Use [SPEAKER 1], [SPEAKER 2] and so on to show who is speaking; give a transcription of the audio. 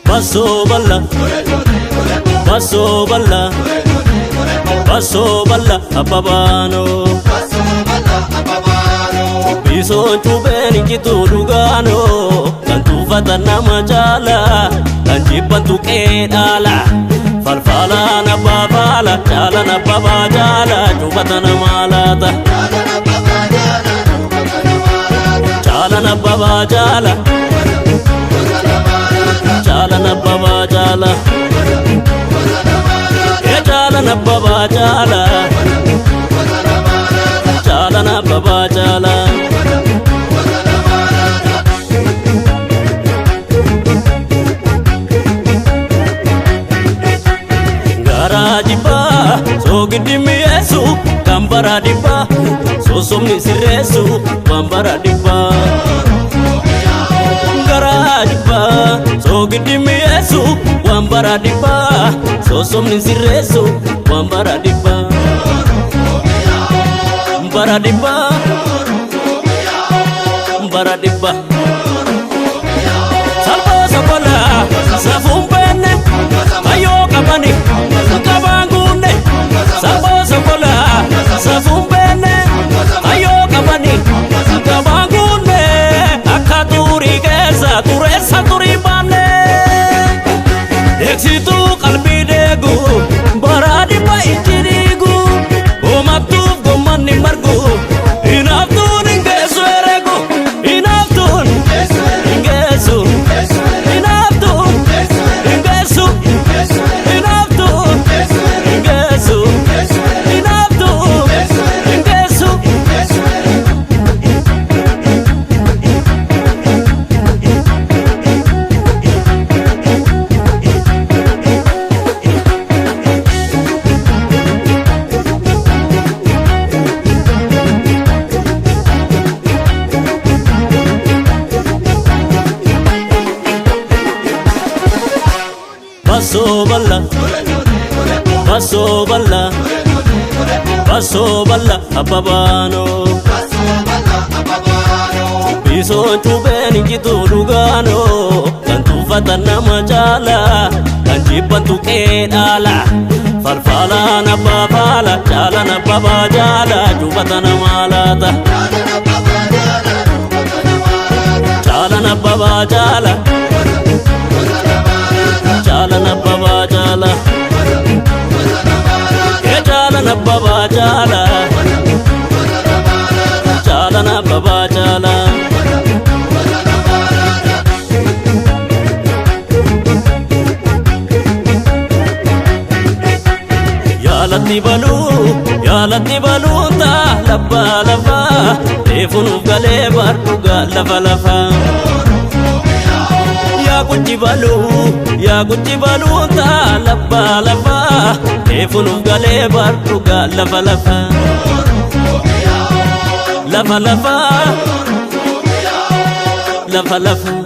[SPEAKER 1] Basso balla, basso balla, basso balla ababano. Bison chubeni kitu dugano, kantu fatana majala, kanjipan tu kedala. Falfala na babala, jala na babajala, chubatana malata. Jala na babajala. Jala baba jala, ya jala baba jala, jala baba jala. Garajiba, so gidimi yesu, kambara diba, so somni siresu, kambara diba. Garajiba, so gidimi yesu, wambara diba, so somni siresu, wambara diba. Mbara diba, mbara diba. Salvo sabola, safumpene, ayo kabani, kabangune. Salvo sabola, safumpene, ayo kabani, kabangune. Akaturi kesa, turesa turibane. Eksitu kalbi degu, baradi pa ichirigu. Omatu gomani margu, inaftun ingesu eregu, inaftun ingesu, inaftun ingesu, inaftun ingesu, inaftun ingesu. Basso balla, basso balla, basso balla ababano. Bison chubeni kitu dugano, kantu fatana majala, kanjipan tu kedala. Farfala na babala, jala na babajala, chubatana malata. Jala na babajala. Jala baba jala, ya jala baba jala, jala baba jala. Ya lati balu ta labba labba, efunu gale bartuga lafa lafa. Ya kuchi balu ta labba labba, efunu gale bartuga lafa lafa. Lafa lafa, lafa lafa.